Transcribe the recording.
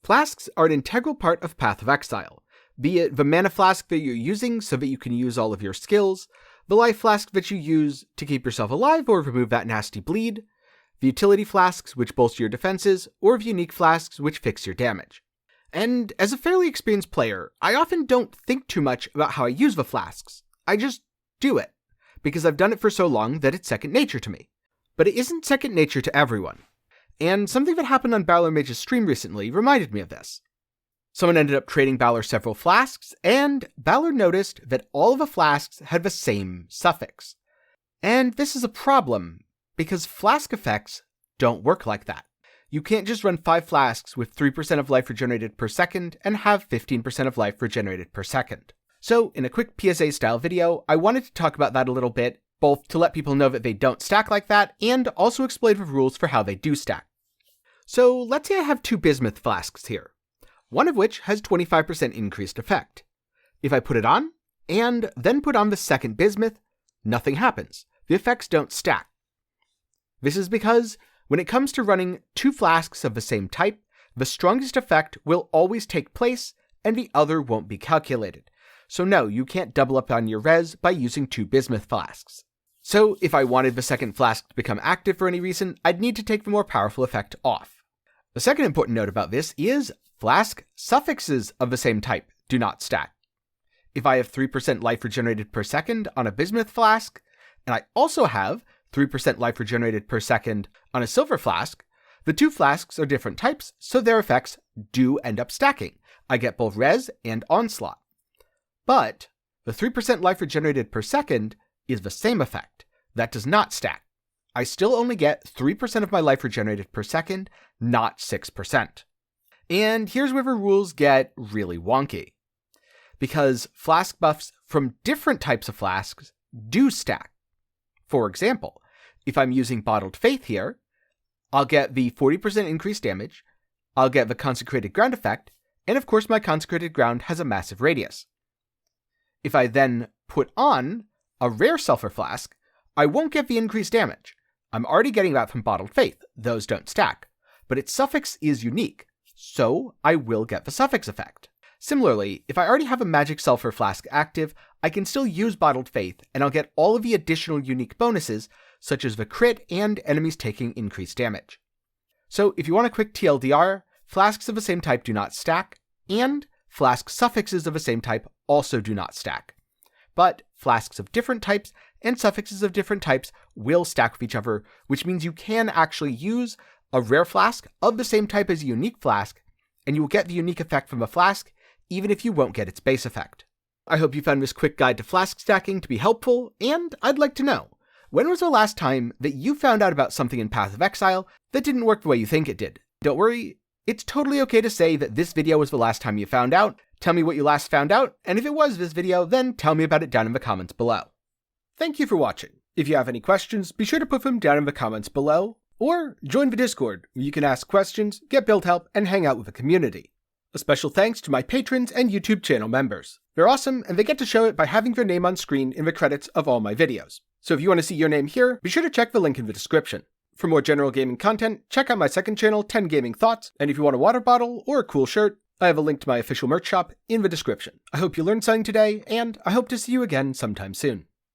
Flasks are an integral part of Path of Exile, be it the mana flask that you're using so that you can use all of your skills, the life flask that you use to keep yourself alive or remove that nasty bleed, the utility flasks which bolster your defenses, or the unique flasks which fix your damage. And as a fairly experienced player, I often don't think too much about how I use the flasks. I just do it, because I've done it for so long that it's second nature to me. But it isn't second nature to everyone. And something that happened on Balor Mage's stream recently reminded me of this. Someone ended up trading Balor several flasks, and Balor noticed that all of the flasks had the same suffix. And this is a problem, because flask effects don't work like that. You can't just run 5 flasks with 3% of life regenerated per second and have 15% of life regenerated per second. So, in a quick PSA style video, I wanted to talk about that a little bit, both to let people know that they don't stack like that, and also explain the rules for how they do stack. So, let's say I have 2 bismuth flasks here, one of which has 25% increased effect. If I put it on, and then put on the second bismuth, nothing happens. The effects don't stack. This is because, when it comes to running 2 flasks of the same type, the strongest effect will always take place, and the other won't be calculated. So no, you can't double up on your res by using 2 bismuth flasks. So if I wanted the second flask to become active for any reason, I'd need to take the more powerful effect off. The second important note about this is Flask Suffixes of the same type do not stack. If I have 3% life regenerated per second on a bismuth flask, and I also have 3% life regenerated per second on a silver flask, the 2 flasks are different types, so their effects do end up stacking. I get both res and onslaught. But the 3% life regenerated per second is the same effect. That does not stack. I still only get 3% of my life regenerated per second, not 6%. And here's where the rules get really wonky. Because flask buffs from different types of flasks do stack. For example, if I'm using Bottled Faith here, I'll get the 40% increased damage, I'll get the Consecrated Ground effect, and of course my Consecrated Ground has a massive radius. If I then put on a rare Sulfur Flask, I won't get the increased damage. I'm already getting that from Bottled Faith, those don't stack, but its suffix is unique, so I will get the suffix effect. Similarly, if I already have a Magic Sulfur Flask active, I can still use Bottled Faith, and I'll get all of the additional unique bonuses, such as the crit and enemies taking increased damage. So if you want a quick TLDR, flasks of the same type do not stack, and flask suffixes of the same type also do not stack. But flasks of different types and suffixes of different types will stack with each other, which means you can actually use a rare flask of the same type as a unique flask, and you will get the unique effect from a flask, even if you won't get its base effect. I hope you found this quick guide to flask stacking to be helpful, and I'd like to know, when was the last time that you found out about something in Path of Exile that didn't work the way you think it did? Don't worry, it's totally okay to say that this video was the last time you found out. Tell me what you last found out, and if it was this video, then tell me about it down in the comments below. Thank you for watching. If you have any questions, be sure to put them down in the comments below, or join the Discord, where you can ask questions, get build help, and hang out with the community. A special thanks to my patrons and YouTube channel members. They're awesome, and they get to show it by having their name on screen in the credits of all my videos. So if you want to see your name here, be sure to check the link in the description. For more general gaming content, check out my second channel, 10 Gaming Thoughts, and if you want a water bottle or a cool shirt, I have a link to my official merch shop in the description. I hope you learned something today, and I hope to see you again sometime soon.